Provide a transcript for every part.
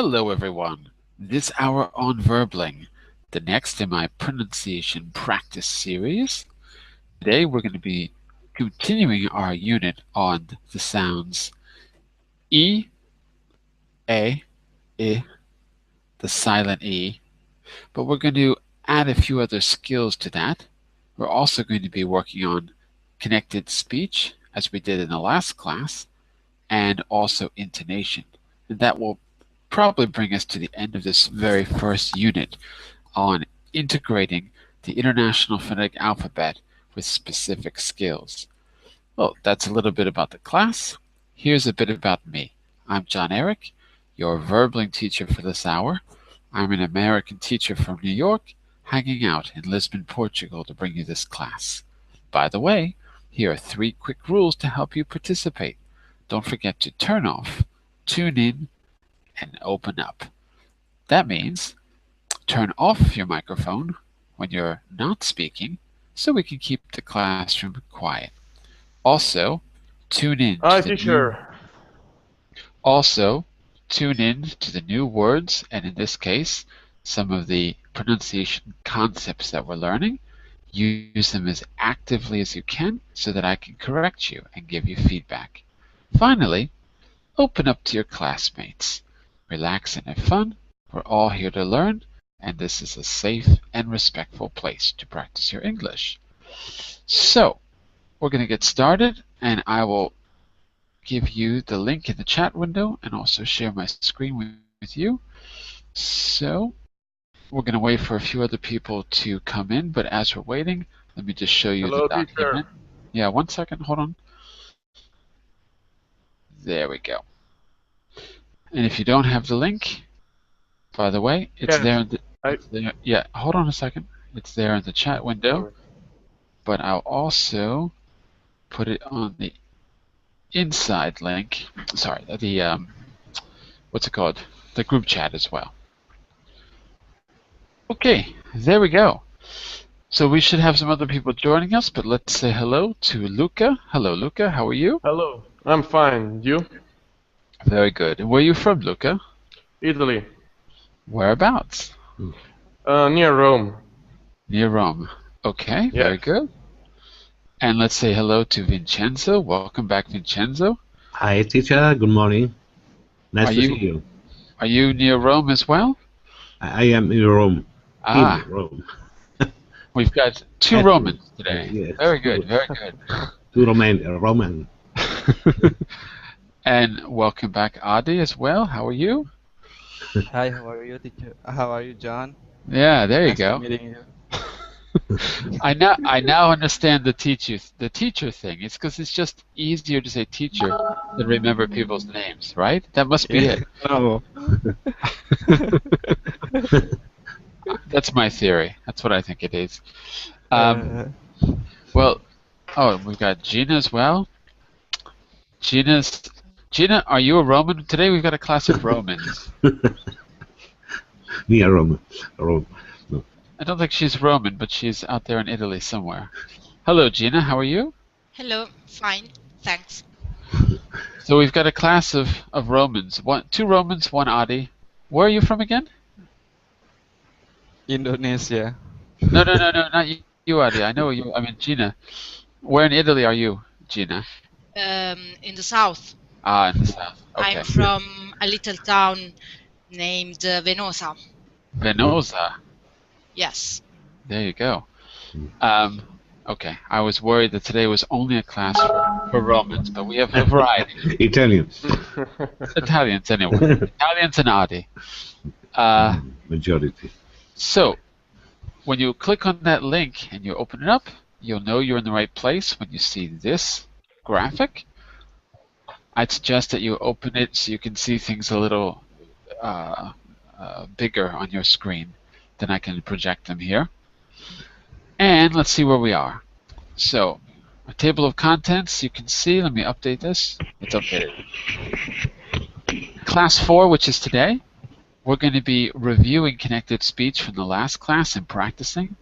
Hello everyone. This hour on Verbling, the next in my pronunciation practice series. Today we're going to be continuing our unit on the sounds E, A, I, the silent E, but we're going to add a few other skills to that. We're also going to be working on connected speech, as we did in the last class, and also intonation. And that will probably bring us to the end of this very first unit on integrating the International Phonetic Alphabet with specific skills. Well, that's a little bit about the class. Here's a bit about me. I'm Jon-Eric, your Verbling teacher for this hour. I'm an American teacher from New York, hanging out in Lisbon, Portugal to bring you this class. By the way, here are 3 quick rules to help you participate. Don't forget to turn off, tune in, and open up. That means turn off your microphone when you're not speaking so we can keep the classroom quiet. Also, tune in to the new words, and in this case, some of the pronunciation concepts that we're learning. Use them as actively as you can so that I can correct you and give you feedback. Finally, open up to your classmates. Relax and have fun. We're all here to learn, and this is a safe and respectful place to practice your English. So, we're going to get started, and I will give you the link in the chat window and also share my screen with you. So, we're going to wait for a few other people to come in, but as we're waiting, let me just show you the document. Yeah, 1 second, hold on. There we go. And if you don't have the link, by the way, it's there. Yeah, hold on a second. It's there in the chat window, but I'll also put it on the inside link. Sorry, the what's it called? The group chat as well. Okay, there we go. So we should have some other people joining us, but let's say hello to Luca. Hello, Luca. How are you? Hello. I'm fine. You? Very good. And where are you from, Luca? Italy. Whereabouts? Near Rome. Near Rome. Okay, yes. Very good. And let's say hello to Vincenzo. Welcome back, Vincenzo. Hi, teacher. Good morning. Nice to see you. Are you near Rome as well? I am in Rome. Ah. In Rome. We've got 2 Romans today. Yes. Very good, very good. 2 Roman. And welcome back, Adi, as well. How are you? Hi, how are you, teacher? How are you, John? Yeah, there you nice go. Meeting you. I now understand the teacher thing. It's because it's just easier to say teacher than remember people's names, right? That must be it. Oh. That's my theory. That's what I think it is. Well, we've got Gina as well. Gina, are you a Roman? Today we've got a class of Romans. Near Rome. No. I don't think she's Roman, but she's out there in Italy somewhere. Hello, Gina. How are you? Hello. Fine. Thanks. So we've got a class of Romans. 2 Romans, 1 Adi. Where are you from again? Indonesia. No, not you, Adi. I know you. I mean, Gina. Where in Italy are you, Gina? In the south. Ah, in the south. Okay. I'm from a little town named Venosa. Venosa. Yes. There you go. Okay, I was worried that today was only a class for Romans, but we have a variety. Italians. Italians, anyway. Italians and Adi. Majority. So, when you click on that link and you open it up, you'll know you're in the right place when you see this graphic. I'd suggest that you open it so you can see things a little bigger on your screen. Then I can project them here. And let's see where we are. So, a table of contents you can see. Let me update this. It's updated. Class 4, which is today, we're going to be reviewing connected speech from the last class and practicing.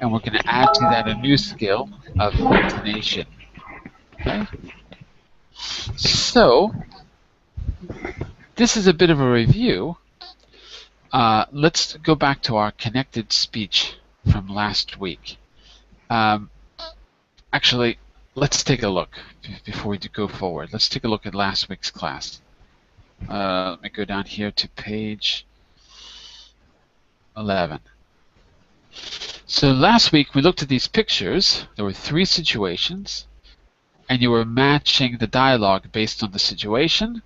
And we're going to add to that a new skill of intonation. Okay? So, this is a bit of a review, Let's go back to our connected speech from last week. Actually, let's take a look before we go forward. Let's take a look at last week's class. Let me go down here to page 11. So last week we looked at these pictures. There were 3 situations, and you were matching the dialogue based on the situation.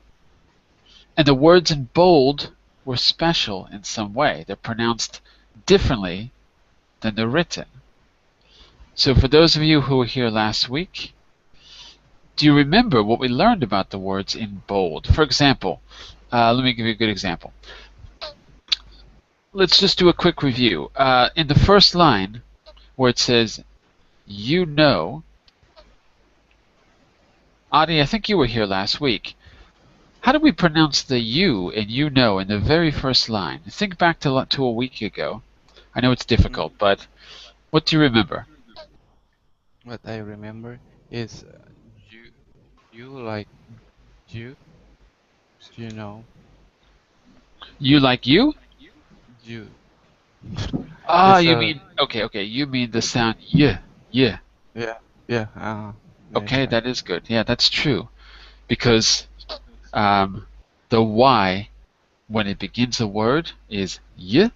And the words in bold were special in some way. They're pronounced differently than they're written. So for those of you who were here last week, do you remember what we learned about the words in bold? For example, let me give you a good example. Let's just do a quick review. In the first line, where it says, you know, Adi, I think you were here last week. How do we pronounce the you in you know in the very first line? Think back to a week ago. I know it's difficult, but what do you remember? What I remember is you like you know You like you? you. Ah, It's you mean okay. You mean the sound yeah. yeah. Yeah. Okay, Right. that is good. Yeah, that's true, because the y when it begins a word is y.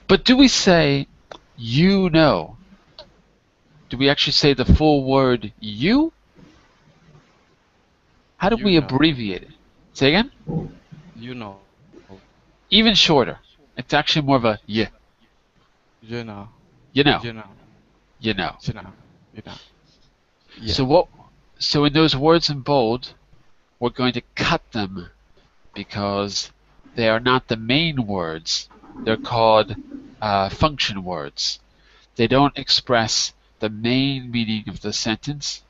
But do we say you know? Do we actually say the full word you? How do You we know. abbreviate it? Say again? You know. Even shorter. It's actually more of a y. You know. You know. You know. You know. You know. You know. Yeah. So in those words in bold, we're going to cut them because they are not the main words. They're called function words. They don't express the main meaning of the sentence.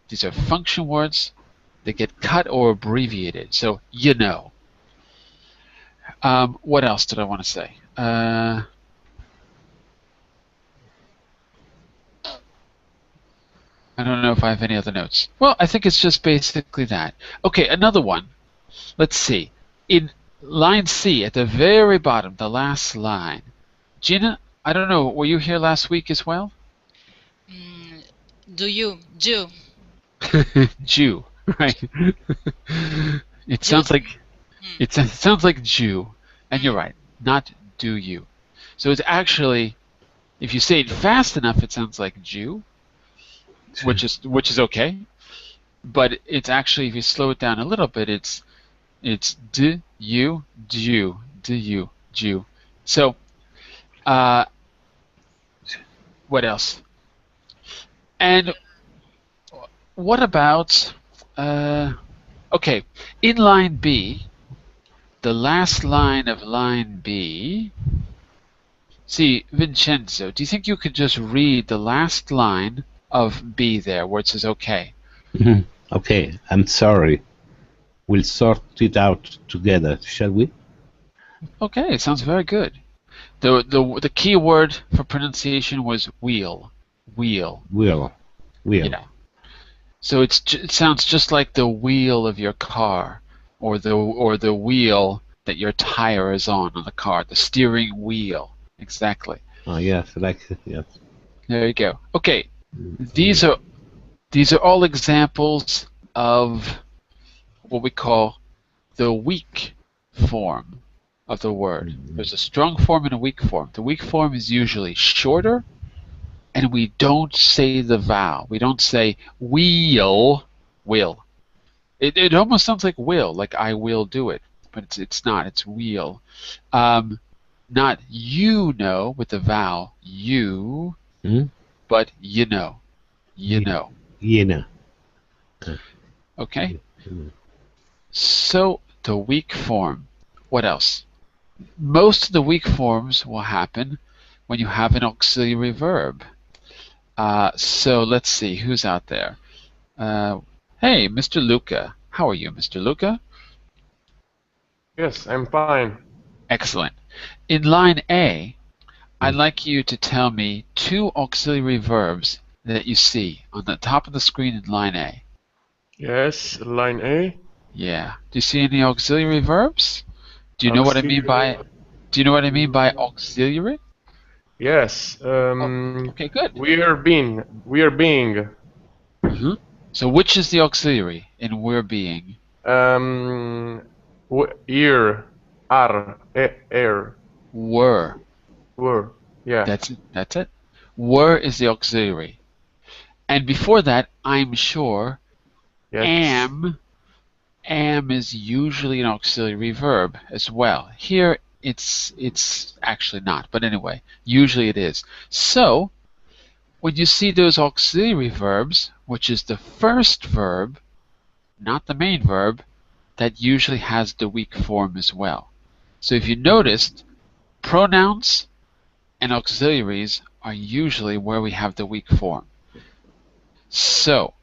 These are function words. They get cut or abbreviated. So you know. What else did I want to say? I don't know if I have any other notes. Well, I think it's just basically that. Okay, another one. Let's see. In line C, at the very bottom, the last line. Gina, I don't know, were you here last week as well? Do you? Do. Jew, right? It You. sounds like it sounds like Jew, and you're right. Not do you. So it's actually, if you say it fast enough, it sounds like Jew, which is okay. But it's actually, if you slow it down a little bit, it's d you Jew, do you Jew. So what else? And what about okay, in line B, the last line of line B. See, Vincenzo, do you think you could just read the last line of B there, where it says okay? Okay, I'm sorry. We'll sort it out together, shall we? Okay, it sounds very good. The key word for pronunciation was wheel. Wheel. Will. Yeah. So it sounds just like the wheel of your car, or the wheel that your tire is on the car, the steering wheel. Exactly. Oh yes, yes. There you go. Okay, these are all examples of what we call the weak form of the word. There's a strong form and a weak form. The weak form is usually shorter, and we don't say the vowel. We don't say will. It almost sounds like will, like I will do it, but it's not. It's will. Not you know with the vowel you, but you know. You know. Yena. Okay? So the weak form. What else? Most of the weak forms will happen when you have an auxiliary verb. So let's see, who's out there? Hey, Mr. Luca. How are you, Mr. Luca? Yes, I'm fine. Excellent. In line A, I'd like you to tell me 2 auxiliary verbs that you see on the top of the screen in line A. Yes, line A. Yeah. Do you see any auxiliary verbs? Do you know what I mean by Do you know what I mean by auxiliary? Yes. Okay, good. We are being. Mm-hmm. So which is the auxiliary in we're being? Ear. Air. Were. Were. Yeah. That's it. That's it. Were is the auxiliary. And before that, I'm sure, Yes. am is usually an auxiliary verb as well. Here it's actually not, but anyway, usually it is. So when you see those auxiliary verbs, which is the first verb, not the main verb, that usually has the weak form as well. So if you noticed, pronouns and auxiliaries are usually where we have the weak form. So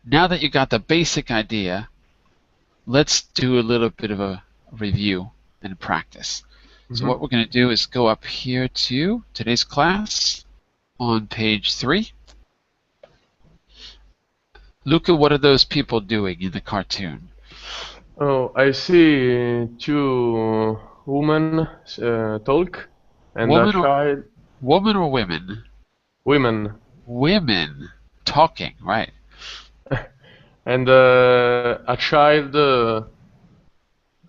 now that you got the basic idea, let's do a little bit of a review and practice. So what we're going to do is go up here to today's class on page 3. Luca, what are those people doing in the cartoon? Oh, I see two women talk and a child. Woman or women? Women. Women talking, right. And a child,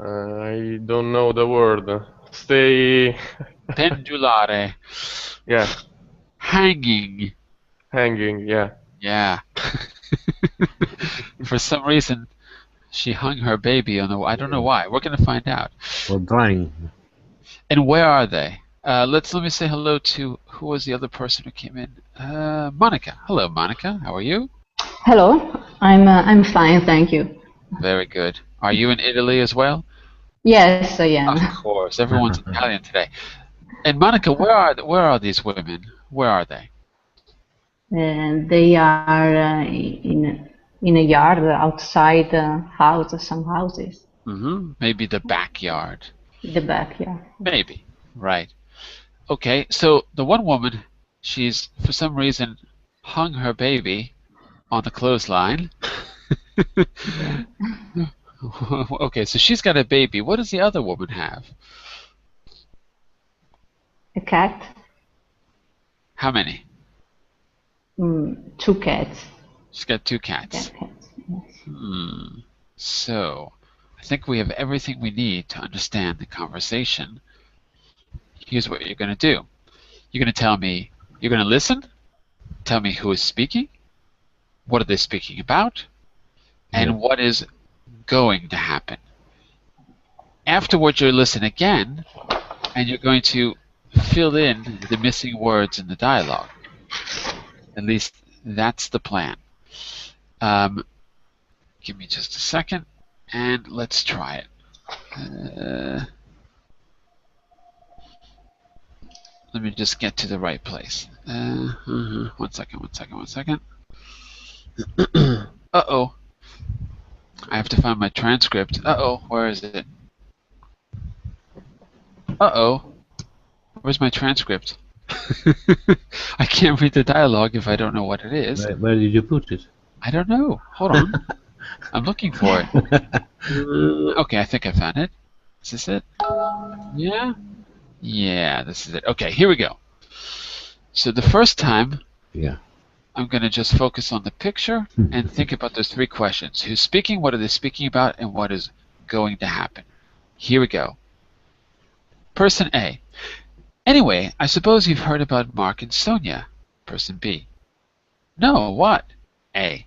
I don't know the word. Stay. Pendulare. Yeah. Hanging. Hanging, yeah. Yeah. For some reason, she hung her baby on the. I don't know why. We're going to find out. Or drying. And where are they? Let me say hello to who was the other person who came in. Monica. Hello, Monica. How are you? Hello. I'm fine, thank you. Very good. Are you in Italy as well? Yes, I am. Of course. Everyone's Italian today. And Monica, where are these women? Where are they? They are in a yard outside some houses. Mm-hmm. Maybe the backyard. The backyard. Maybe. Right. Okay, so the one woman, she's for some reason hung her baby on the clothesline. Okay, so she's got a baby. What does the other woman have? A cat. How many? 2 cats. She's got 2 cats. Cats, yes. So, I think we have everything we need to understand the conversation. Here's what you're going to do. You're going to tell me, you're going to listen, tell me who is speaking, what are they speaking about, and what is going to happen. Afterwards, you'll listen again, and you're going to fill in the missing words in the dialogue. At least that's the plan. Give me just a second, and let's try it. Let me just get to the right place. One second. Uh-oh. I have to find my transcript. Uh-oh, where is it? Uh-oh. Where's my transcript? I can't read the dialogue if I don't know what it is. Where did you put it? I don't know. Hold on. I'm looking for it. Okay, I think I found it. Is this it? Yeah? Yeah, this is it. Okay, here we go. So the first time, I'm going to just focus on the picture and think about those 3 questions. Who's speaking, what are they speaking about, and what is going to happen? Here we go. Person A. Anyway, I suppose you've heard about Mark and Sonia. Person B. No, what? A.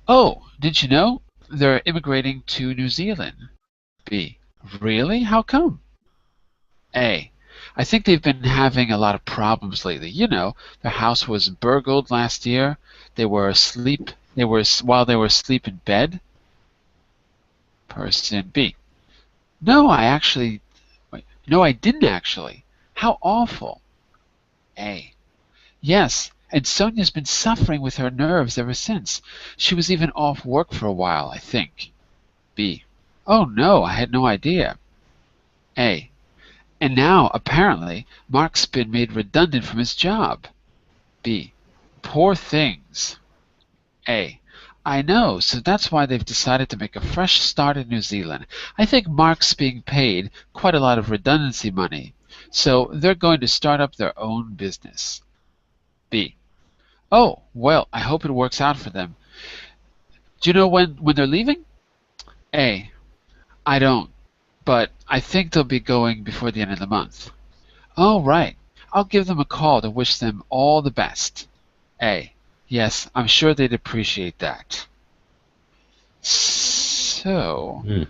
Oh, didn't you know? They're immigrating to New Zealand. B. Really? How come? A. I think they've been having a lot of problems lately. You know, their house was burgled last year. They were asleep. While they were asleep in bed. Person B. No, I didn't actually. How awful. A. Yes, and Sonia's been suffering with her nerves ever since. She was even off work for a while, I think. B. Oh no, I had no idea. A. And now, apparently, Mark's been made redundant from his job. B. Poor things. A. I know, so that's why they've decided to make a fresh start in New Zealand. I think Mark's being paid quite a lot of redundancy money, so they're going to start up their own business. B. Oh, well, I hope it works out for them. Do you know when they're leaving? A. I don't, but I think they'll be going before the end of the month. Oh, right. I'll give them a call to wish them all the best. A. Yes, I'm sure they'd appreciate that. So, Hmm.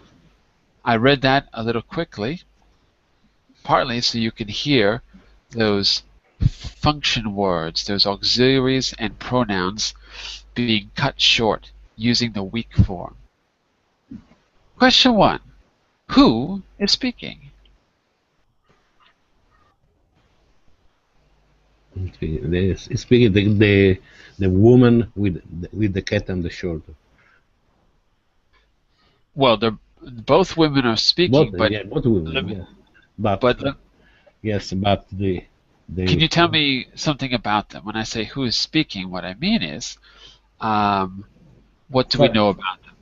I read that a little quickly, partly so you can hear those function words, those auxiliaries and pronouns being cut short using the weak form. Question 1. Who is speaking? Okay. Speaking the woman with the cat on the shoulder. Well, both women are speaking, but Both women. let me, Yeah. But but let, yes, but can the you tell me something about them? When I say who is speaking, what I mean is, what do we know about them?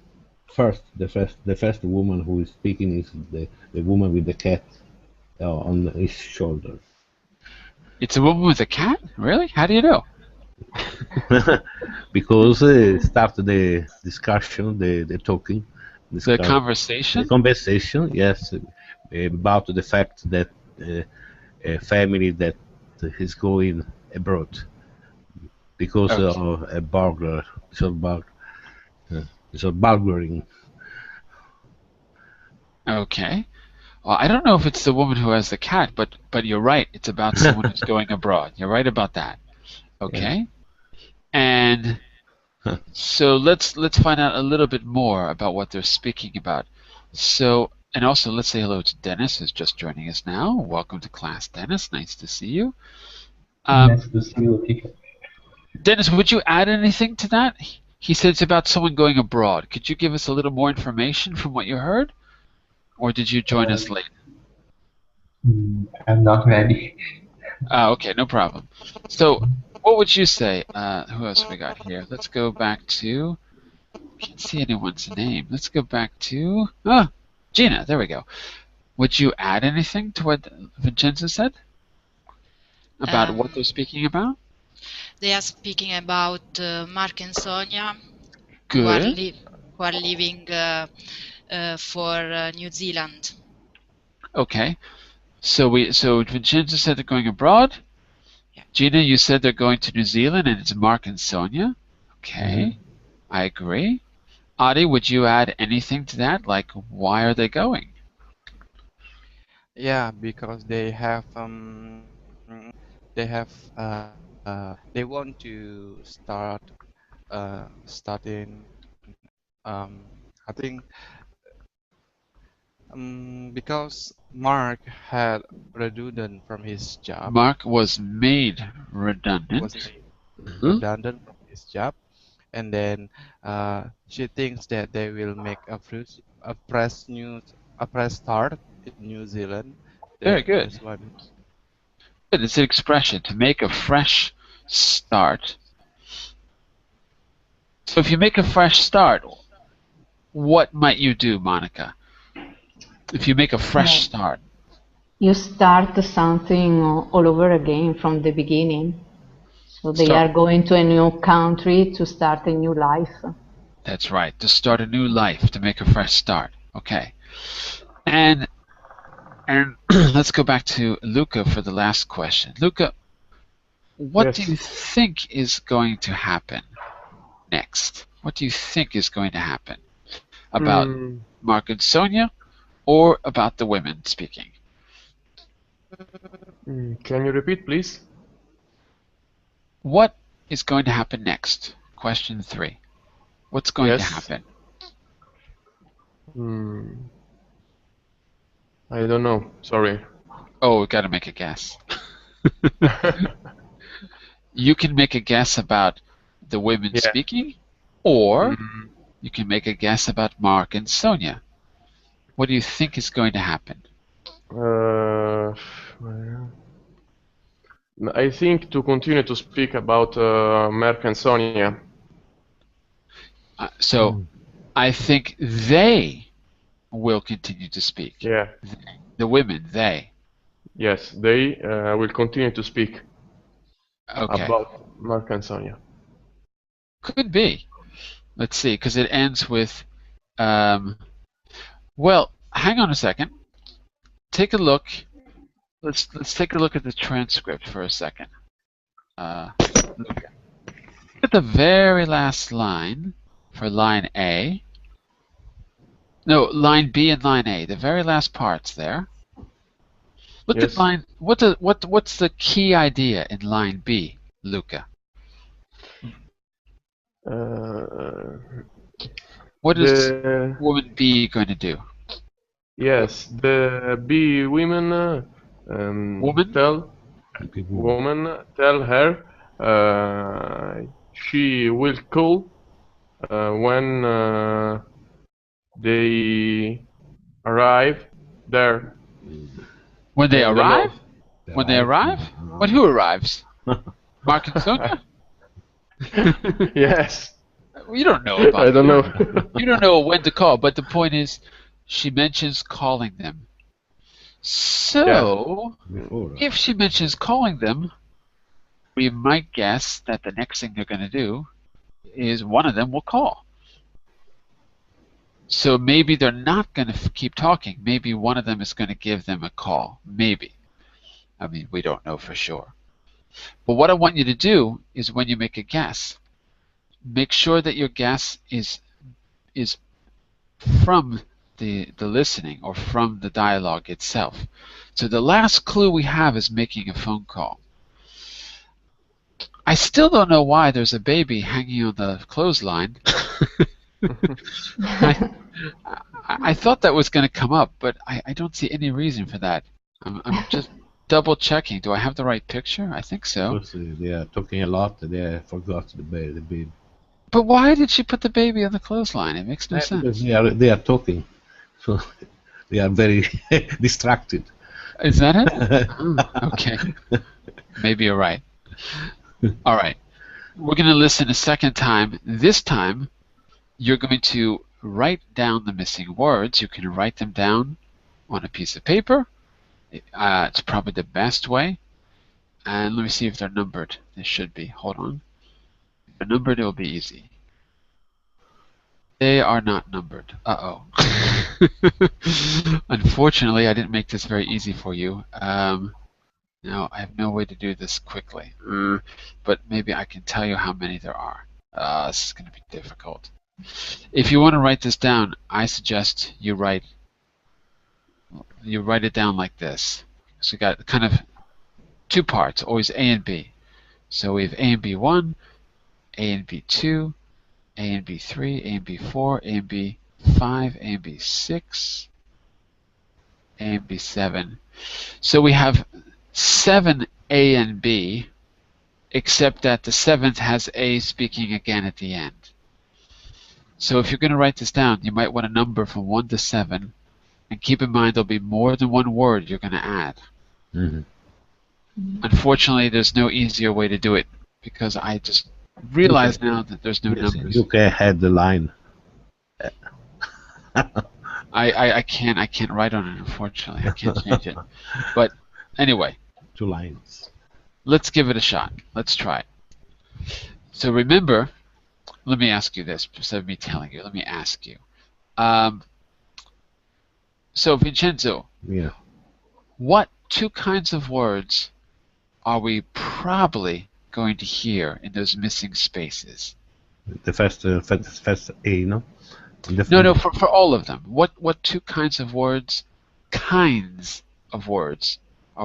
the first woman who is speaking is the woman with the cat on his shoulder. It's a woman with a cat? Really? How do you know? Because start the discussion, the talking, The the conversation? conversation, yes, about the fact that a family that is going abroad because Okay. of a burglar, so burglaring. Okay. Well, I don't know if it's the woman who has the cat, but you're right. It's about someone who's going abroad. You're right about that. Yeah. Okay. And so let's find out a little bit more about what they're speaking about. So, and also let's say hello to Dennis, who's just joining us now. Welcome to class, Dennis. Nice to see you. Nice to see you, teacher. Dennis, would you add anything to that? He said it's about someone going abroad. Could you give us a little more information from what you heard? Or did you join us late? I'm not ready. Okay, no problem. So, what would you say? Who else we got here? Let's go back to. Can't see anyone's name. Let's go back to. Gina. There we go. Would you add anything to what Vincenzo said about what they're speaking about? They are speaking about Mark and Sonia, Good. who are leaving for New Zealand. Okay. So Vincenzo said they're going abroad. Yeah. Gina, you said they're going to New Zealand, and it's Mark and Sonia. Okay, I agree. Adi, would you add anything to that? Like, why are they going? Yeah, because they want to starting I think because Mark had redundant from his job. Mark was made He redundant. was made redundant from his job, and then she thinks that they will make a fresh start in New Zealand. Very good. That's why. Good. It's an expression to make a fresh start. So if you make a fresh start, what might you do, Monica? If you make a fresh start. You start something all over again from the beginning. So they are going to a new country to start a new life. That's right, to start a new life, to make a fresh start. Okay. And let's go back to Luca for the last question. Luca, what do you think is going to happen next? What do you think is going to happen about Mark and Sonia or about the women speaking? Can you repeat, please? What is going to happen next? Question 3. What's going to happen? I don't know. Sorry. Oh, we got to make a guess. You can make a guess about the women speaking, or you can make a guess about Mark and Sonia. What do you think is going to happen? I think to continue to speak about Mark and Sonia. So I think they will continue to speak. Yeah. The women, they. Yes, they will continue to speak Okay. about Mark and Sonia. Could be. Let's see, because it ends with, well, hang on a second. Take a look. Let's take a look at the transcript for a second. Look at the very last line for line A. No, line B and line A. The very last parts there. Look Yes. at line. What's the key idea in line B, Luca? What is woman B going to do? Yes, the B women Woman? tell her she will call when they arrive there. When they And arrive? When they arrive? When who arrives? Mark and Sonia? Yes. You don't know about I don't know. You don't know when to call, but the point is, she mentions calling them. So, if she mentions calling them, we might guess that the next thing they're going to do is one of them will call. So maybe they're not going to keep talking. Maybe one of them is going to give them a call. Maybe. I mean, we don't know for sure. But what I want you to do is when you make a guess, make sure that your guess is from the listening or from the dialogue itself. So the last clue we have is making a phone call. I still don't know why there's a baby hanging on the clothesline. I thought that was going to come up, but I don't see any reason for that. I'm just double checking. Do I have the right picture? I think so. They are talking a lot. They forgot the baby. But why did she put the baby on the clothesline? It makes no sense. Because they are talking, so they are very distracted. Is that it? Okay. Maybe you're right. All right. We're going to listen a second time. This time, you're going to write down the missing words. You can write them down on a piece of paper. It's probably the best way. And let me see if they're numbered. They should be. Hold on. If they're numbered, it'll be easy. They are not numbered. Uh-oh. Unfortunately, I didn't make this very easy for you. Now, I have no way to do this quickly. But maybe I can tell you how many there are. This is going to be difficult. If you want to write this down, I suggest you write it down like this. So you got kind of two parts, always A and B. So we have A and B1, A and B2, A and B3, A and B4, A and B5, A and B6, A and B7. So we have 7 A and B, except that the 7th has A speaking again at the end. So if you're going to write this down, you might want to number from 1 to 7, and keep in mind there'll be more than one word you're going to add. Mm-hmm. Unfortunately, there's no easier way to do it, because I just realize now that there's no numbers. You can head the line. I can't write on it, unfortunately. I can't change it. But anyway, 2 lines. Let's give it a shot. Let's try it. So remember, let me ask you this instead of me telling you. Let me ask you. So Vincenzo, Yeah. what 2 kinds of words are we probably going to hear in those missing spaces? The first A, no? No, for all of them. What 2 kinds of words are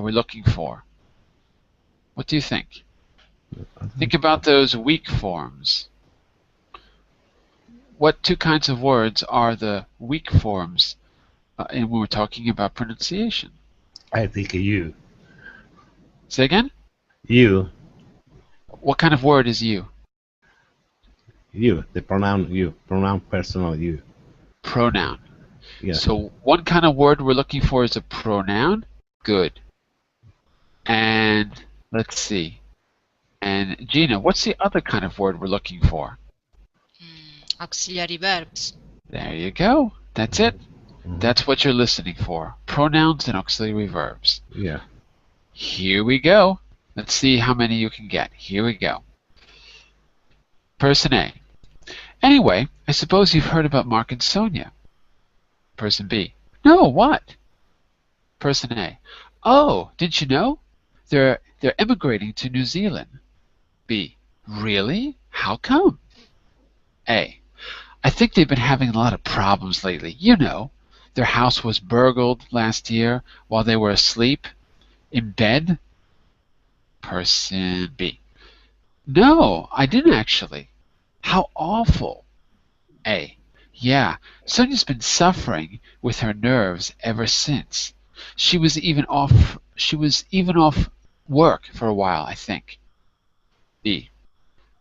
we looking for? What do you think? Think about those weak forms. What 2 kinds of words are the weak forms when we're talking about pronunciation? I think you. Say again? You. What kind of word is you? You. The pronoun you. Pronoun personal you. Pronoun. Yeah. So one kind of word we're looking for is a pronoun. Good. And let's see. And Gina, what's the other kind of word we're looking for? Auxiliary verbs. There you go. That's it. That's what you're listening for. Pronouns and auxiliary verbs. Yeah. Here we go. Let's see how many you can get. Here we go. Person A. Anyway, I suppose you've heard about Mark and Sonia. Person B. No, what? Person A. Oh, didn't you know? They're emigrating to New Zealand. B. Really? How come? A. I think they've been having a lot of problems lately. You know, their house was burgled last year while they were asleep in bed. Person B. No, I didn't actually. How awful. A. Yeah, Sonia's been suffering with her nerves ever since. She was even off work for a while, I think. B.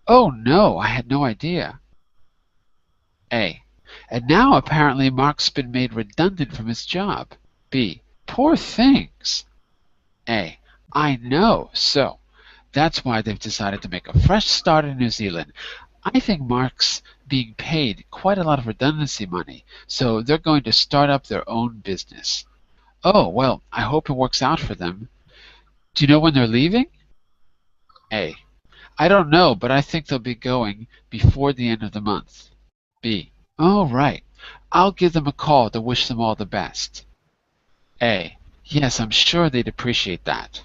Oh no, I had no idea. A. And now apparently Mark's been made redundant from his job. B. Poor things. A. I know, so that's why they've decided to make a fresh start in New Zealand. I think Mark's being paid quite a lot of redundancy money, so they're going to start up their own business. Oh, well, I hope it works out for them. Do you know when they're leaving? A. I don't know, but I think they'll be going before the end of the month. B. Oh, right. I'll give them a call to wish them all the best. A. Yes, I'm sure they'd appreciate that.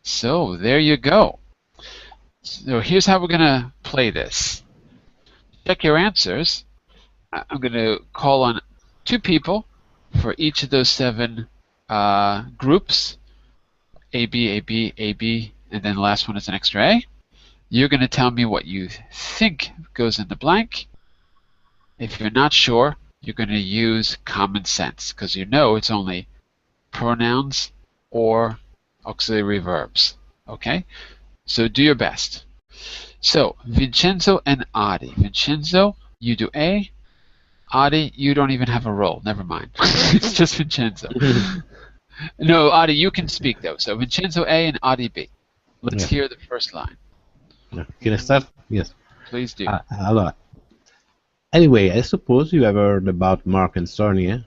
So, there you go. So here's how we're going to play this. Check your answers. I'm going to call on 2 people for each of those 7 groups. A, B, A, B, A, B, and then the last one is an extra A. You're going to tell me what you think goes in the blank. If you're not sure, you're going to use common sense because you know it's only pronouns or auxiliary verbs. Okay? So do your best. So, Vincenzo and Adi. Vincenzo, you do A. Adi, you don't even have a role. Never mind. It's just Vincenzo. No, Adi, you can speak though. So Vincenzo A and Adi B. Let's hear the first line. Can I start? Yes. Please do. Allora. Anyway, I suppose you have heard about Mark and Sonia.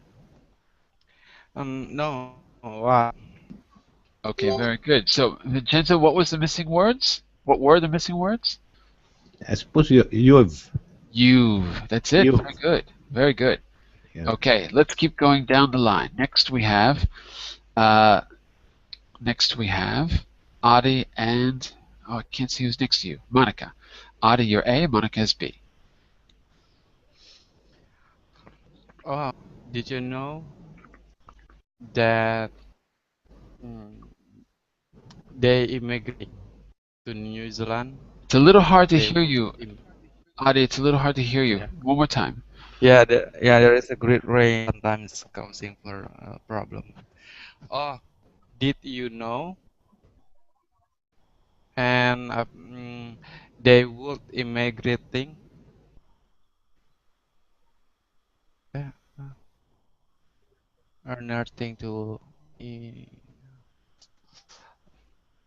No. What? Okay, very good. So, Vincenzo, what was the missing words? What were the missing words? I suppose you've. That's it. You've. Very good. Very good. Yeah. Okay, let's keep going down the line. Next we have Adi and I can't see who's next to you. Monica. Adi, you're A. Monica is B. Oh, did you know that they immigrate to New Zealand? It's a little hard to They hear you, Adi. It's a little hard to hear you. Yeah. One more time. Yeah, there is a great rain sometimes causing for problem. Oh, did you know? And they would immigrating. Yeah, or nothing to.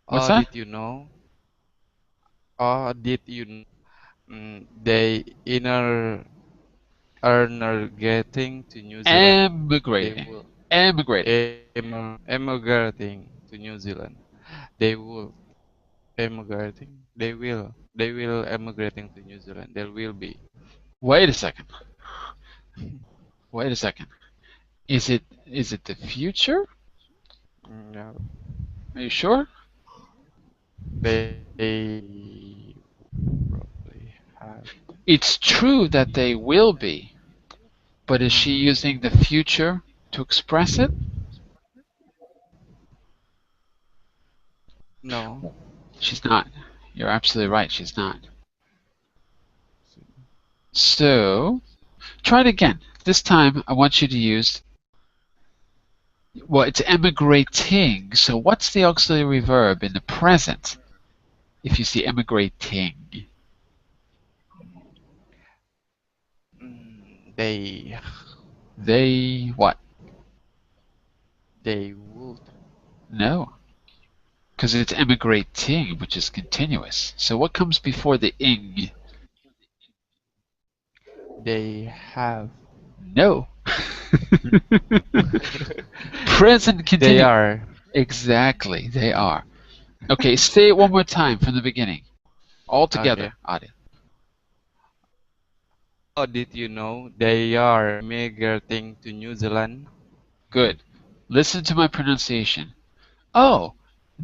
What's Oh, that? did you know? Oh, did you know? They are getting to New Zealand. They Emigrating. will Emigrating. emigrating to New Zealand. They will emigrating. They will emigrating to New Zealand. There will be. Wait a second. Wait a second. Is it the future? No, Are you sure? they probably have. It's true that they will be, but is she using the future to express it? No. She's not. You're absolutely right, she's not. So, try it again. This time, I want you to use, well, it's emigrating. So what's the auxiliary verb in the present if you see emigrating? They What? they would. No. Because it's emigrating, which is continuous. So what comes before the ing? They have. No. Present They continuous. are. Exactly, they are. Okay, say it one more time from the beginning. All together, Okay. Adi. Oh, did you know they are migrating to New Zealand? Good. Listen to my pronunciation. Oh,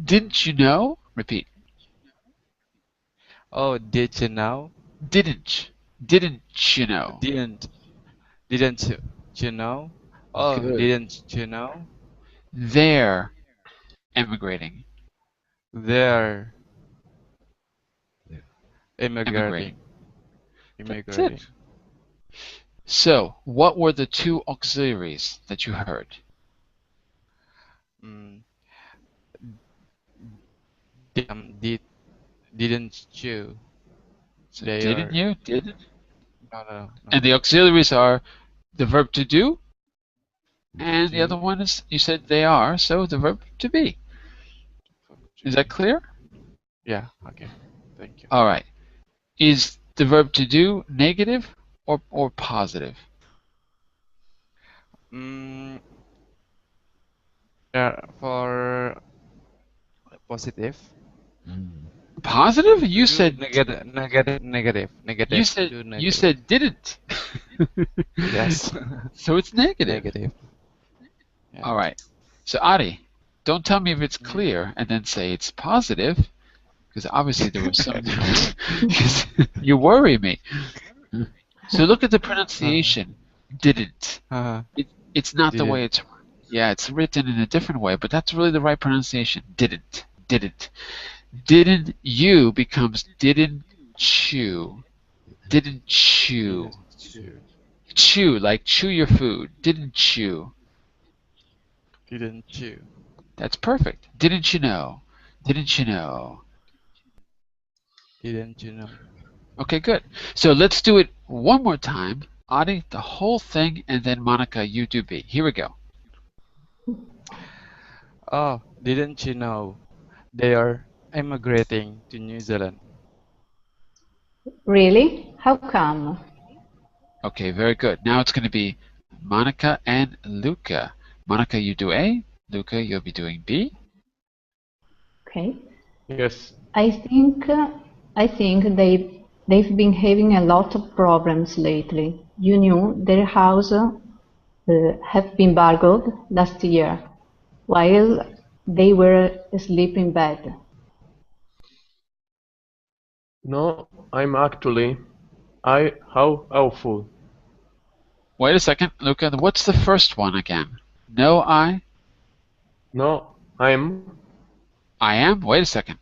didn't you know? Repeat. Oh, did you know? Didn't. Didn't you know? Didn't didn't you know? Oh, Good. didn't you know? They're emigrating. They're Yeah. Emigrating. immigrating. That's Immigrating. it. So, what were the two auxiliaries that you heard? Mm, did didn't you? So, They didn't are you? Didn't? no. And the auxiliaries are the verb to do, and the other To one is, you said they are, so the verb to be. Is that clear? yeah. Okay. Thank you. All right. Is the verb to do negative or positive? Mm, yeah, for positive. Mm. Positive? To You do said negative. To do you negative. said didn't. Yes. So it's negative. Negative. Yeah. All right. So Adi, don't tell me if it's Mm. clear and then say it's positive, because obviously there was some. You worry me. So look at the pronunciation. Didn't. Uh, It's not the way didn't. it's. Yeah, it's written in a different way, but that's really the right pronunciation. Didn't. Didn't. Didn't you becomes didn't chew. Didn't chew. Didn't chew. Chew, like chew your food. Didn't chew. Didn't chew. That's perfect. Didn't you know? Didn't you know? Didn't you know? Okay, good. So let's do it one more time. Adi, the whole thing, and then Monica, you do B. Here we go. Oh, didn't you know? They are emigrating to New Zealand. Really? How come? Okay, very good. Now it's going to be Monica and Luca. Monica, you do A. Luca, you'll be doing B. Okay. Yes. I think they've been having a lot of problems lately. You knew their house have been burgled last year while they were asleep in bed. No, I'm actually. How awful. Wait a second, Luca. What's the first one again? No, I? No, I'm. I am? Wait a second.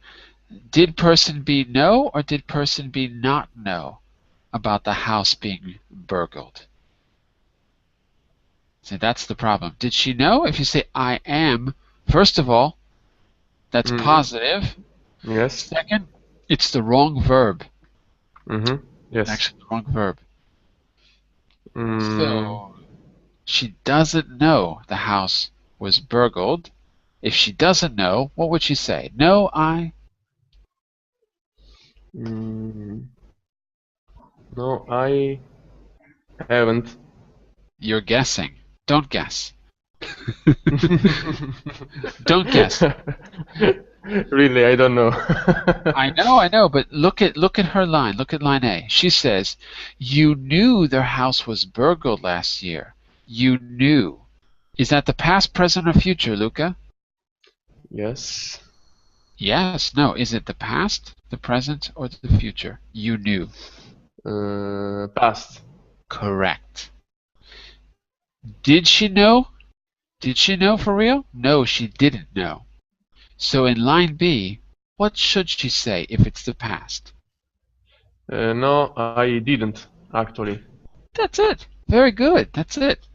Did person B know or did person B not know about the house being burgled? See, that's the problem. Did she know? If you say I am, first of all, that's positive. Yes. Second, it's the wrong verb. Yes. Actually, the wrong verb. Mm, So, she doesn't know the house was burgled. If she doesn't know, what would she say? No, I? mm, no, I haven't. You're guessing. Don't guess. Don't guess. Really, I don't know. I know, but look at her line. Look at line A. She says, "You knew their house was burgled last year. You knew." Is that the past, present, or future, Luca? Yes. Yes. No. Is it the past, the present, or the future? You knew. Past. Correct. Did she know? Did she know for real? No, she didn't know. So in line B, what should she say if it's the past? No, I didn't, actually. That's it. Very good. That's it.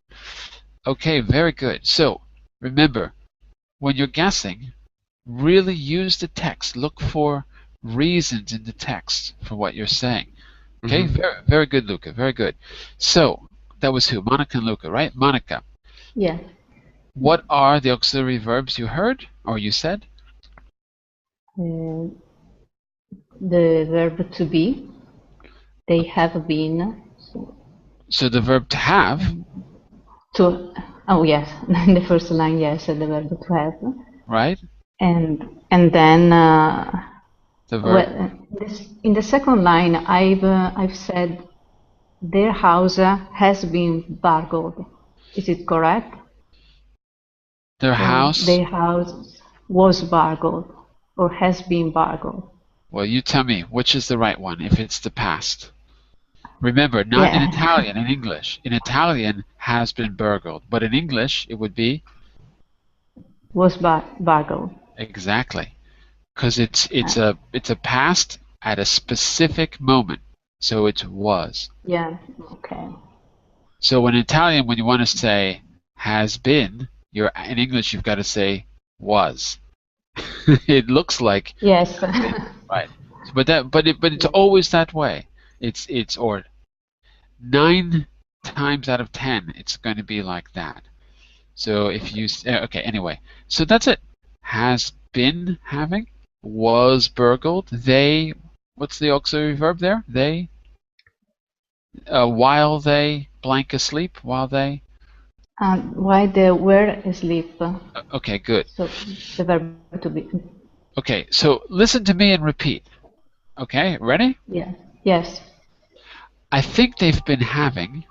Okay, very good. So remember, when you're guessing, really use the text. Look for reasons in the text for what you're saying. Okay, very, very good, Luca. Very good. So that was who? Monica and Luca, right? Monica, Yes. what are the auxiliary verbs you heard or you said? The verb to be, they have been. So So the verb to have, Oh yes, in the first line, yes, the verb to have, right? and then The verb. well, in the second line, I've said their house has been burgled. Is it correct? Their Or house. their house was burgled or has been burgled? Well, you tell me which is the right one if it's the past. Remember, not in Yeah, Italian, in English. In Italian, has been burgled, but in English, it would be was burgled. exactly because it's a past at a specific moment, so it was. Yeah, okay. So in Italian, when you want to say has been, you're in English you've got to say was. It looks like Yes. been, right, but it's always that way. It's or 9 times out of 10 it's going to be like that. So if you okay, anyway, so that's it. Has been having, was burgled. They, what's the auxiliary verb there? They, while they blank asleep, while they. And while they were asleep, Okay, good. so the verb to be. Okay, so listen to me and repeat. Okay, ready? Yeah. Yes. I think they've been having.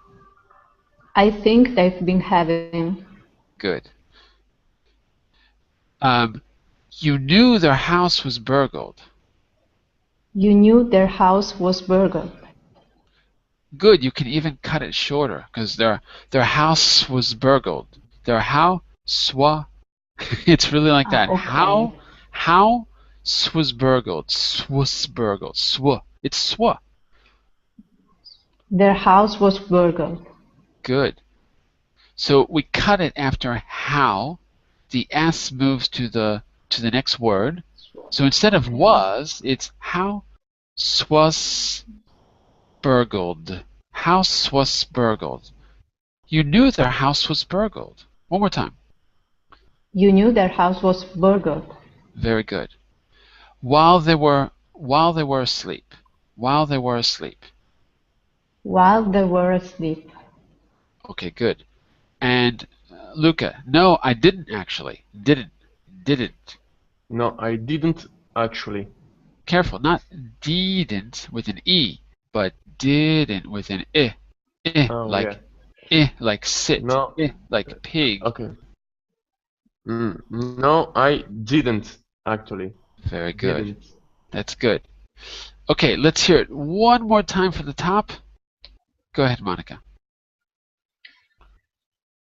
I think they've been having. Good. You knew their house was burgled. You knew their house was burgled. Good, you can even cut it shorter because their house was burgled. Their house was. It's really like that. Okay. How was burgled. Was burgled. Swa. It's swa. Their house was burgled. Good. So we cut it after how. The S moves to the next word. So instead of was, it's how was burgled. House was burgled. You knew their house was burgled. One more time. You knew their house was burgled. Very good. While they were asleep. While they were asleep. While they were asleep. Okay, good. And Luca, no, I didn't actually. Didn't. No, I didn't actually. Careful, not didn't with an E, but didn't with an I. Oh, like yeah. like sit. No. Like pig. Okay. No, I didn't actually. Very good. Didn't. That's good. Okay, let's hear it one more time for the top. Go ahead, Monica.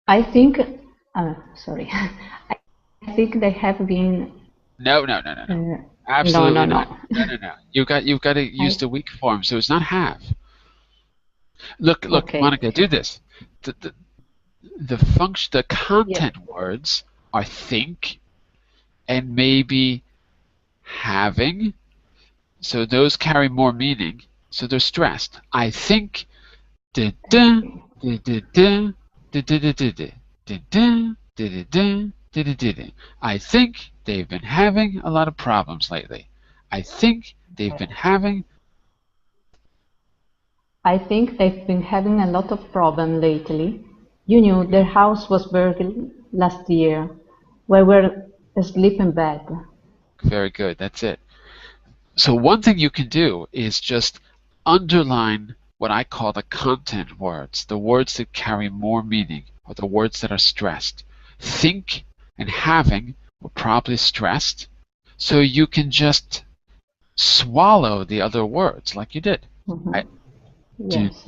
I think, sorry, I think they have been. No. Absolutely no. not. No. You've got to use the weak form, so it's not have. Look, Okay. Monica, do this. The content words are think and maybe having, so those carry more meaning, so they're stressed. I think I think they've been having a lot of problems lately. I think they've been having. I think they've been having a lot of problems lately. You knew their house was burgled last year. We were asleep in bed. Very good. That's it. So one thing you can do is just underline what I call the content words, the words that carry more meaning, or the words that are stressed. Think and having were probably stressed, so you can just swallow the other words like you did. Yes.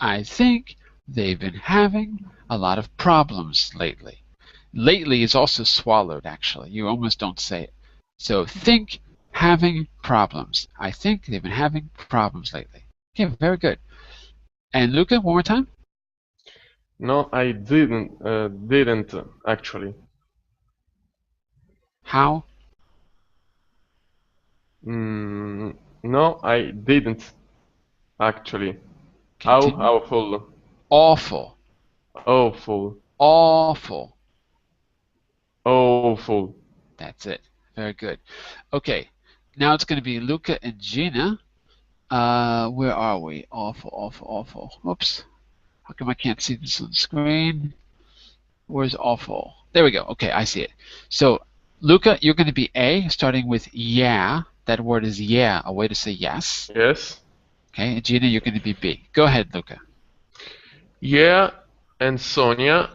I think they've been having a lot of problems lately. Lately is also swallowed, actually. You almost don't say it. So think having problems. I think they've been having problems lately. Okay, very good. And Luca, one more time. No, I didn't actually. How? No, I didn't actually. Continue. How awful. Awful. Awful. Awful. Awful. That's it. Very good. Okay, now it's going to be Luca and Gina. Where are we? Awful, awful, awful. Oops. How come I can't see this on the screen? Where's awful? There we go. Okay, I see it. So, Luca, you're going to be A, starting with yeah. That word is yeah, a way to say yes. Yes. Okay, and Gina, you're going to be B. Go ahead, Luca. Yeah, and Sonia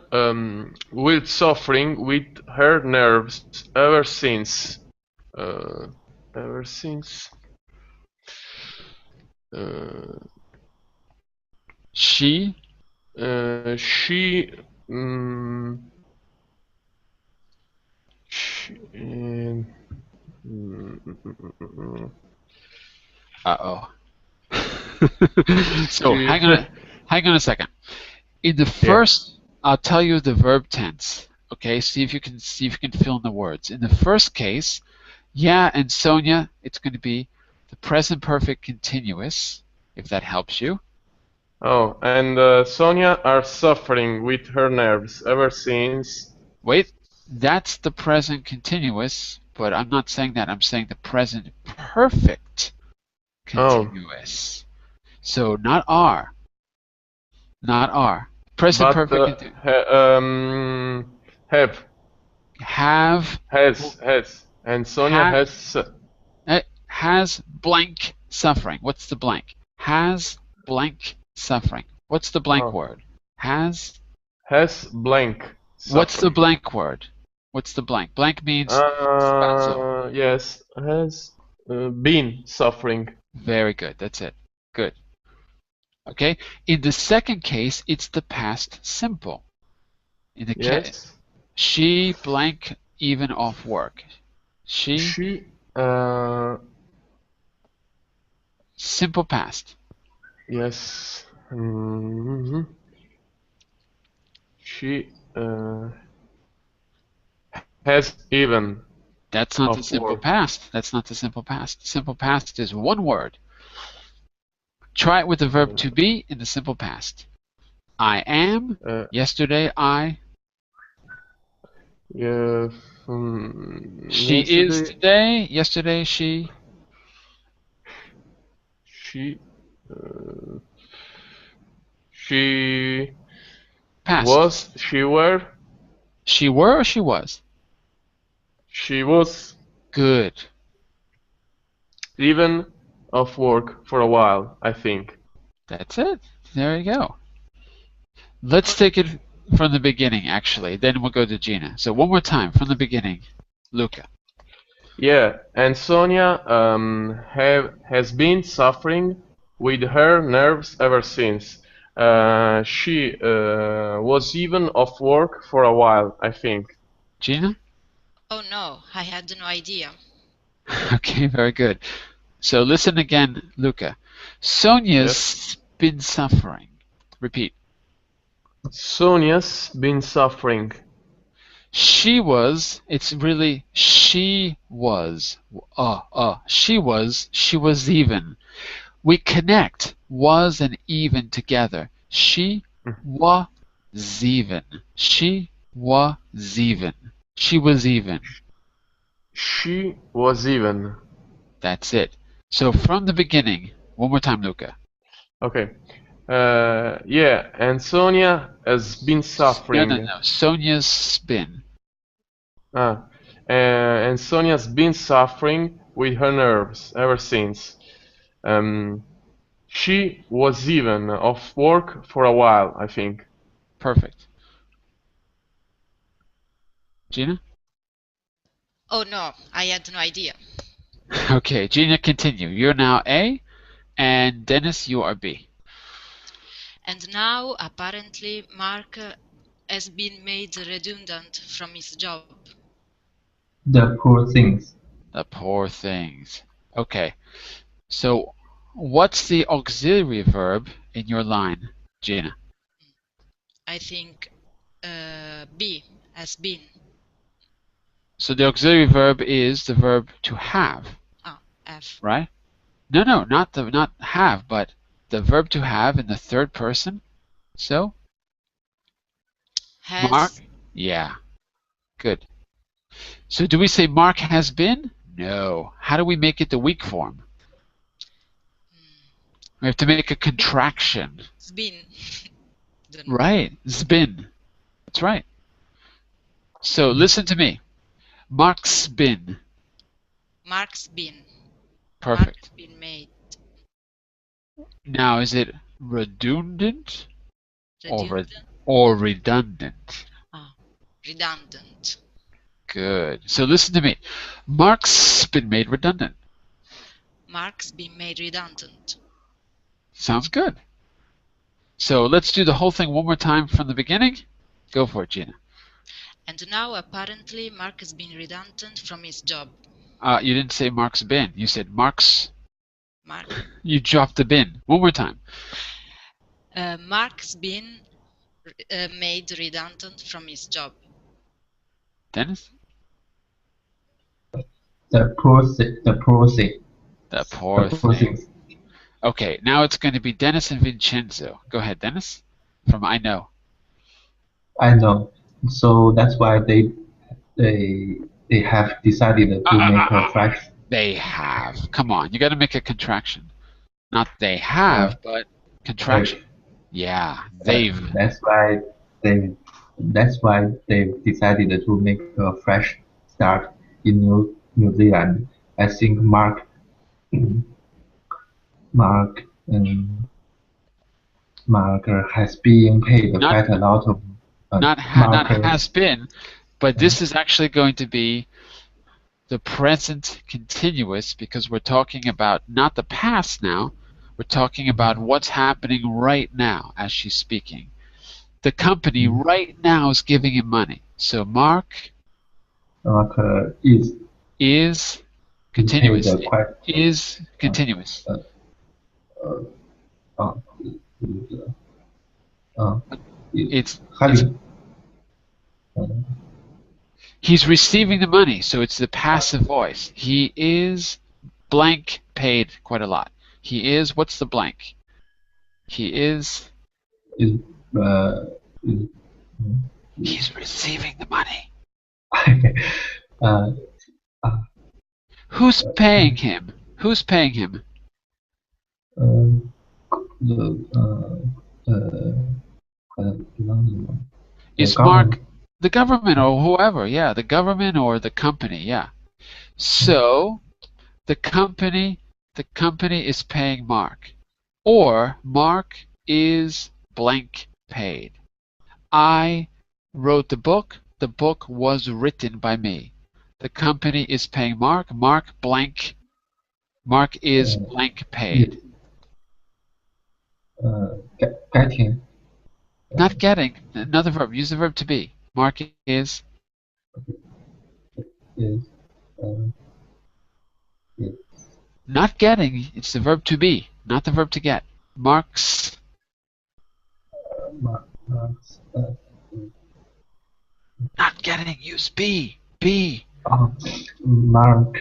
will suffering with her nerves ever since. Ever since. She. She. She. Uh-oh. So, hang on a second. In the first, I'll tell you the verb tense. Okay, see if you can fill in the words. In the first case, yeah, and Sonia, it's going to be the present perfect continuous, if that helps you. Oh, and Sonia are suffering with her nerves ever since. Wait, that's the present continuous, but I'm not saying that. I'm saying the present perfect continuous. So not are. Not are. Present perfect continuous. Have. Have. Has. And Sonia has blank suffering. What's the blank? Has blank suffering. What's the blank word? Has blank suffering. What's the blank word? What's the blank? Blank means spazo. Yes, has been suffering. Very good. That's it. Good. Okay. In the second case, it's the past simple. In the case, she blank even off work. She simple past. Yes. She has even. That's not the simple past. That's not the simple past. Simple past is one word. Try it with the verb to be in the simple past. I am. Yesterday I. Yeah. She is today. Yesterday she. She past. Was. She were. She were or she was? She was. Good. Even off work for a while, I think. That's it. There you go. Let's take it from the beginning, actually. Then we'll go to Gina. So one more time from the beginning, Luca. Yeah, and Sonia has been suffering with her nerves ever since. She was even off work for a while, I think. Gina? Oh no, I had no idea. Okay, very good. So listen again, Luca. Sonia's been suffering. Repeat. Sonia's been suffering. She was, it's really she was. She was even. We connect was and even together. She was even. She was even. She was even. She was even. That's it. So from the beginning, one more time, Luca. Okay. Yeah, and Sonia has been suffering. No. Sonia's been. And Sonia's been suffering with her nerves ever since. She was even off work for a while, I think. Perfect. Gina? Oh no, I had no idea. Okay, Gina, continue. You're now A, and Dennis, you are B. And now, apparently, Mark has been made redundant from his job. The poor things. The poor things. Okay, so what's the auxiliary verb in your line, Gina? I think B, has been. So the auxiliary verb is the verb to have. Have. Right? No, not have, but the verb to have in the third person. So? Has. Mark? Yeah. Good. So do we say Mark has been? No. How do we make it the weak form? We have to make a contraction. Zbin. Don't know. Right. Zbin. That's right. So listen to me. Mark's been. Mark's been. Perfect. Mark's been made. Now, is it redundant Redundant. or redundant? Redundant. Good. So listen to me. Mark's been made redundant. Mark's been made redundant. Sounds good. So let's do the whole thing one more time from the beginning. Go for it, Gina. And now apparently Mark has been redundant from his job. You didn't say Mark's been. You said Mark's. Mark. You dropped the bin. One more time. Mark's been made redundant from his job. Dennis? The poor thing. Okay, now it's going to be Dennis and Vincenzo. Go ahead, Dennis. From I Know. I know. So that's why they have decided to make a fresh. They have. Come on, you got to make a contraction. Not they have, but contraction. Yeah, they've. That's why they've decided to make a fresh start in New Zealand. I think Mark has been paid quite a lot of. Not has been, but this is actually going to be the present continuous because we're talking about not the past now. We're talking about what's happening right now as she's speaking. The company right now is giving him money. So Mark is continuous. Is continuous. He's receiving the money, so it's the passive voice. He is blank paid quite a lot. He is, what's the blank? He is. He's receiving the money. Who's paying him? Who's paying him? Is Mark the government or whoever? Yeah, the government or the company. Yeah. So the company is paying Mark, or Mark is blank paid. I wrote the book. The book was written by me. The company is paying Mark. Mark is blank paid. Getting. Not getting. Another verb. Use the verb to be. Mark is. Not getting. It's the verb to be, not the verb to get. Mark's. Not getting. Use be. Be. Mark's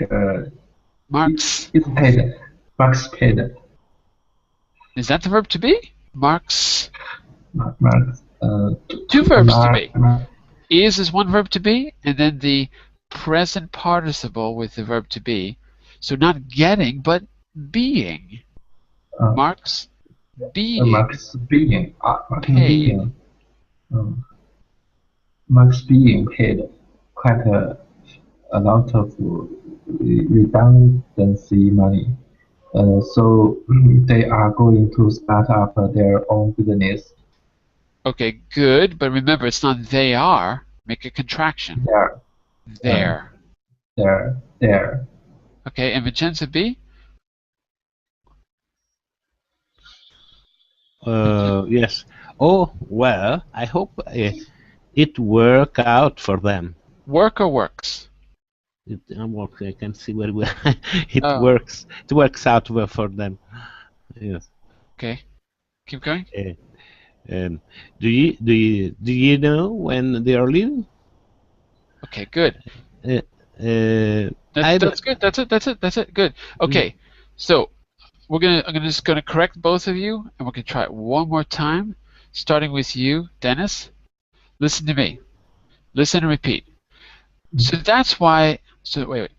paid. Mark's paid. Is that the verb to be? Mark's. Two Two verbs to be. Is one verb to be, and then the present participle with the verb to be. So not getting, but being. Mark's being. Mark's being. Paid. Mark's being paid quite a lot of redundancy money. So they are going to start up their own business. Okay, good, but remember it's not they are. Make a contraction. There. Okay, and Vincenzo B? Yes. Oh, well, I hope it work out for them. Work or works? I can see very well. It works. It works out well for them. Yes. Okay. Keep going. Do you know when they are leaving? Okay, good. That's good. That's it. Good. Okay. So I'm just gonna correct both of you, and we're gonna try it one more time, starting with you, Dennis. Listen to me. Listen and repeat. So that's why. So wait.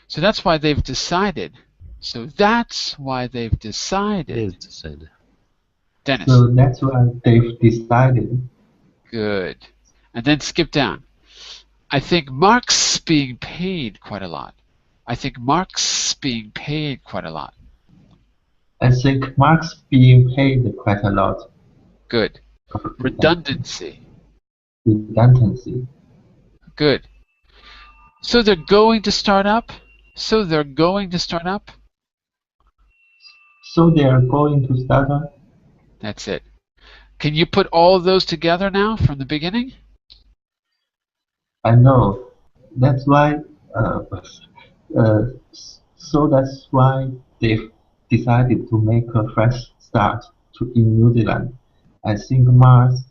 So that's why they've decided So that's why they've decided. They've decided. Dennis. So that's why they've decided. Good. And then skip down. I think Mark's being paid quite a lot. I think Mark's being paid quite a lot. I think Mark's being paid quite a lot. Good. Redundancy. Redundancy. Good. So they're going to start up? So they're going to start up? So they are going to start up? That's it. Can you put all of those together now from the beginning? I know. That's why. Uh, so that's why they've decided to make a fresh start in New Zealand. I think Mark's.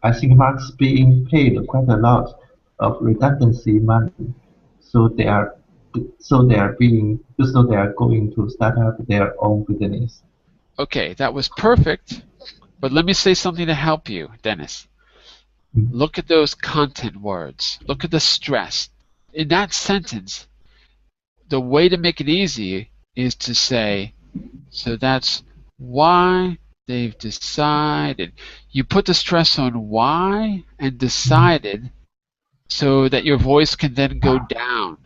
I think Mark's being paid quite a lot of redundancy money, so they are going to start up their own business. Okay, that was perfect. But let me say something to help you, Dennis. Look at those content words. Look at the stress. In that sentence, the way to make it easy is to say, so that's why they've decided. You put the stress on why and decided so that your voice can then go down.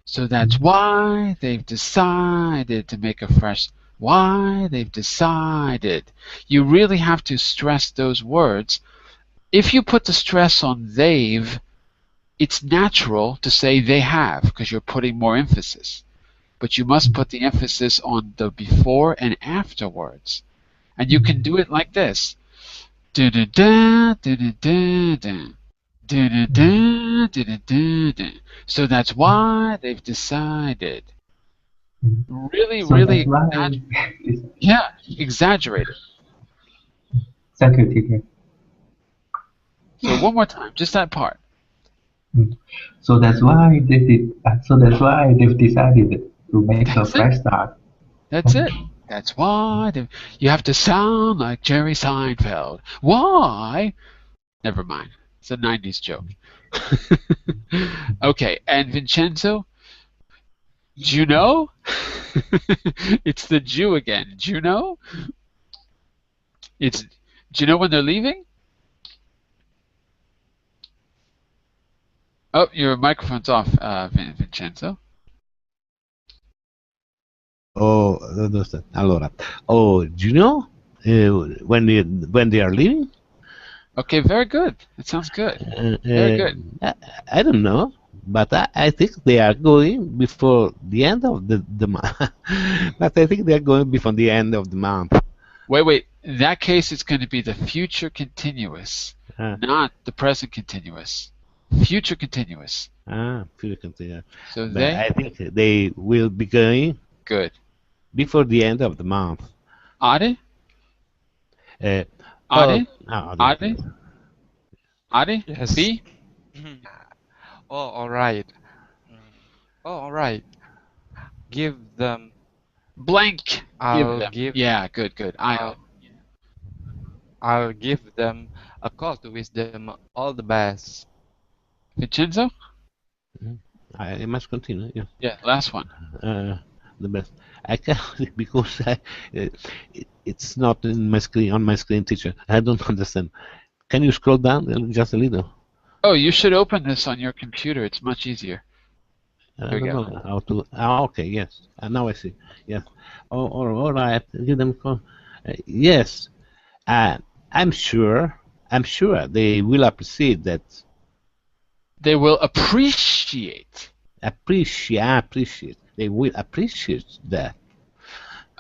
So that's why they've decided to make a fresh, why they've decided. You really have to stress those words. If you put the stress on they've, it's natural to say they have because you're putting more emphasis. But you must put the emphasis on the before and after words. And you can do it like this. Da-da-da, da-da-da-da. Da-da-da, da-da-da-da. So that's why they've decided. Really, So really, that's why exaggerate it. Thank you, teacher. So one more time, just that part. So that's why they did. So that's why they've decided to make a fresh start. That's it. That's why you have to sound like Jerry Seinfeld. Why? Never mind. It's a 90s joke. Okay, and Vincenzo? Juno? It's the Jew again. Juno? Do you know when they're leaving? Oh, your microphone's off, Vincenzo. Oh, allora, do you know when they are leaving? Okay, very good. It sounds good. Very good. I don't know, but I think they are going before the end of the month. But I think they are going before the end of the month. Wait. In that case, it's going to be the future continuous, not the present continuous. Future continuous. Future continuous. So but I think they will be going good before the end of the month. Are they? Yes. B? Oh, all right. All right. Give them blank. Yeah, good. I'll give them a call to wish them all the best. Vincenzo? I must continue. Yeah. Yeah, last one. The best. I can't because it's not in my screen on my screen, teacher. I don't understand. Can you scroll down just a little? Oh, you should open this on your computer. It's much easier. I don't know how to. Okay, yes. Now I see. Yes. All right. Give them a call. Yes. I'm sure they will appreciate that. They will appreciate. Appreciate. They will appreciate that.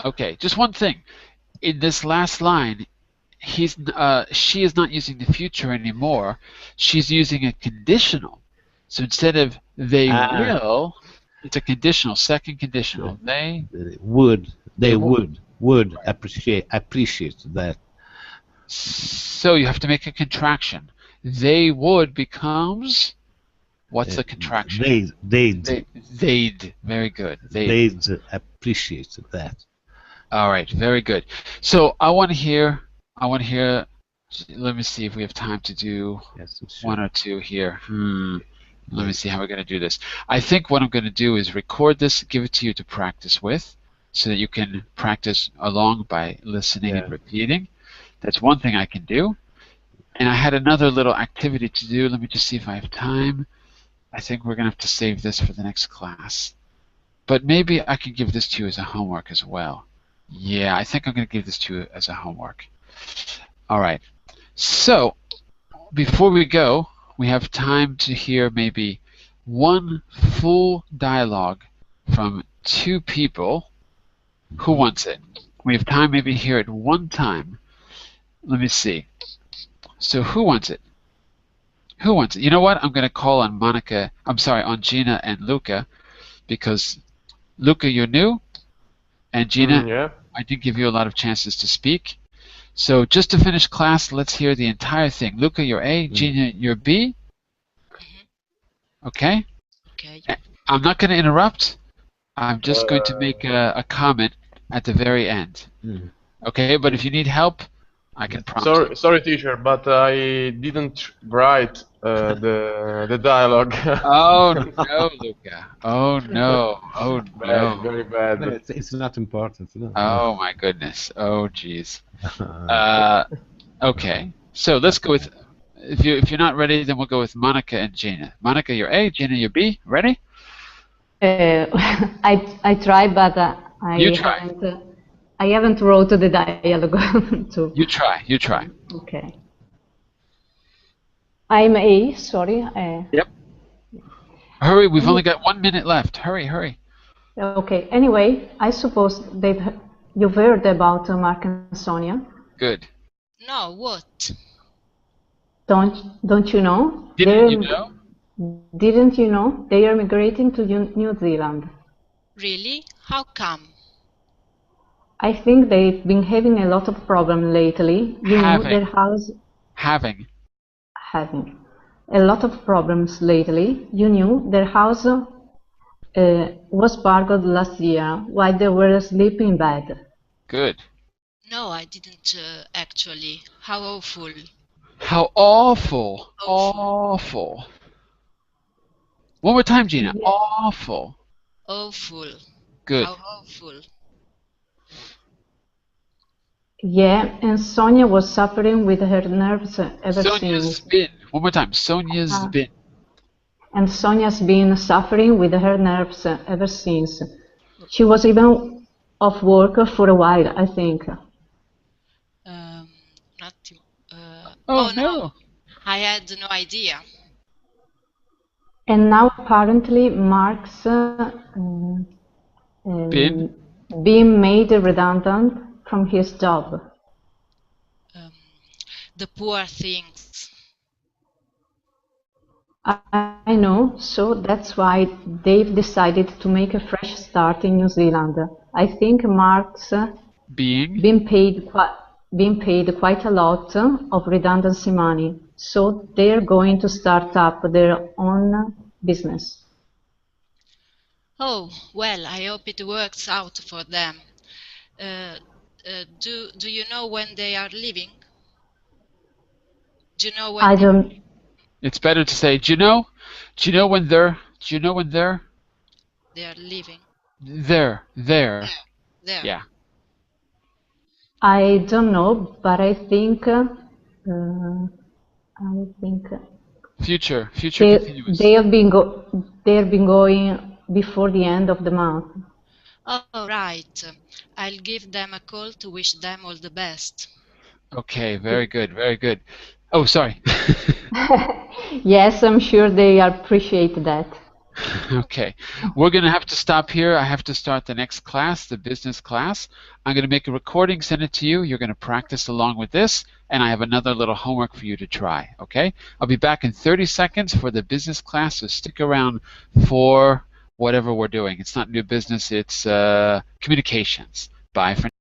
Okay, just one thing. In this last line, she is not using the future anymore. She's using a conditional. So instead of they will, it's a conditional, second conditional. They would appreciate that. So you have to make a contraction. They would becomes, what's the contraction? They'd. Very good. They'd appreciate that. All right, very good. So I want to hear. Let me see if we have time to do one or two here. Let me see how we're going to do this. I think what I'm going to do is record this, give it to you to practice with, so that you can practice along by listening and repeating. That's one thing I can do. And I had another little activity to do. Let me just see if I have time. I think we're going to have to save this for the next class. But maybe I can give this to you as a homework as well. Yeah, I think I'm going to give this to you as a homework. All right. So, before we go, we have time to hear maybe one full dialogue from two people. Who wants it? We have time maybe to hear it one time. Let me see. So who wants it? Who wants it? You know what? I'm going to call on Monica. I'm sorry, on Gina and Luca, because Luca, you're new, and Gina, I did give you a lot of chances to speak. So just to finish class, let's hear the entire thing. Luca, you're A. Gina, you're B. Okay? Okay. I'm not going to interrupt. I'm just going to make a comment at the very end. Okay? But if you need help, I can prompt you. Sorry, teacher, but I didn't write the dialogue. Oh no, Luca! Oh no! Oh no! Very bad. No, it's not important. No. Oh my goodness! Oh geez. Okay, so let's go with. If you're not ready, then we'll go with Monica and Gina. Monica, you're A. Gina, you're B. Ready? I try, but I haven't wrote the dialogue. So. You try. You try. Okay. I'm A. Sorry. Yep. Hurry! We've only got 1 minute left. Hurry! Hurry! Okay. Anyway, I suppose you've heard about Mark and Sonia. Good. No, what? Don't you know? Didn't you know? Didn't you know? They are migrating to New Zealand. Really? How come? I think they've been having a lot of problems lately. You know, their house... Having a lot of problems lately. You knew their house was burgled last year while they were asleep in bed. Good. No, I didn't actually. How awful. How awful. Awful. One more time, Gina. Yeah. Awful. Awful. Good. How awful. Yeah, and Sonia was suffering with her nerves ever Sonia's since. been. One more time. Sonia's been. And Sonia's been suffering with her nerves ever since. She was even off work for a while, I think. Oh no. I had no idea. And now apparently Mark's being made redundant from his job. The poor things. I know, so that's why they've decided to make a fresh start in New Zealand. I think Mark's been paid quite a lot of redundancy money, so they're going to start up their own business. Oh, well, I hope it works out for them. Do you know when they are leaving? Do you know when? I don't. It's better to say, do you know when they're? Do you know when they're? They are leaving. There. There. Yeah. I don't know, but I think. Future continuous. They've been going before the end of the month. Oh, right. I'll give them a call to wish them all the best. Okay, very good, very good. Oh, sorry. Yes, I'm sure they appreciate that. Okay, we're going to have to stop here. I have to start the next class, the business class. I'm going to make a recording, send it to you. You're going to practice along with this, and I have another little homework for you to try, okay? I'll be back in 30 seconds for the business class, so stick around for whatever we're doing. It's not new business, it's communications. Bye for now.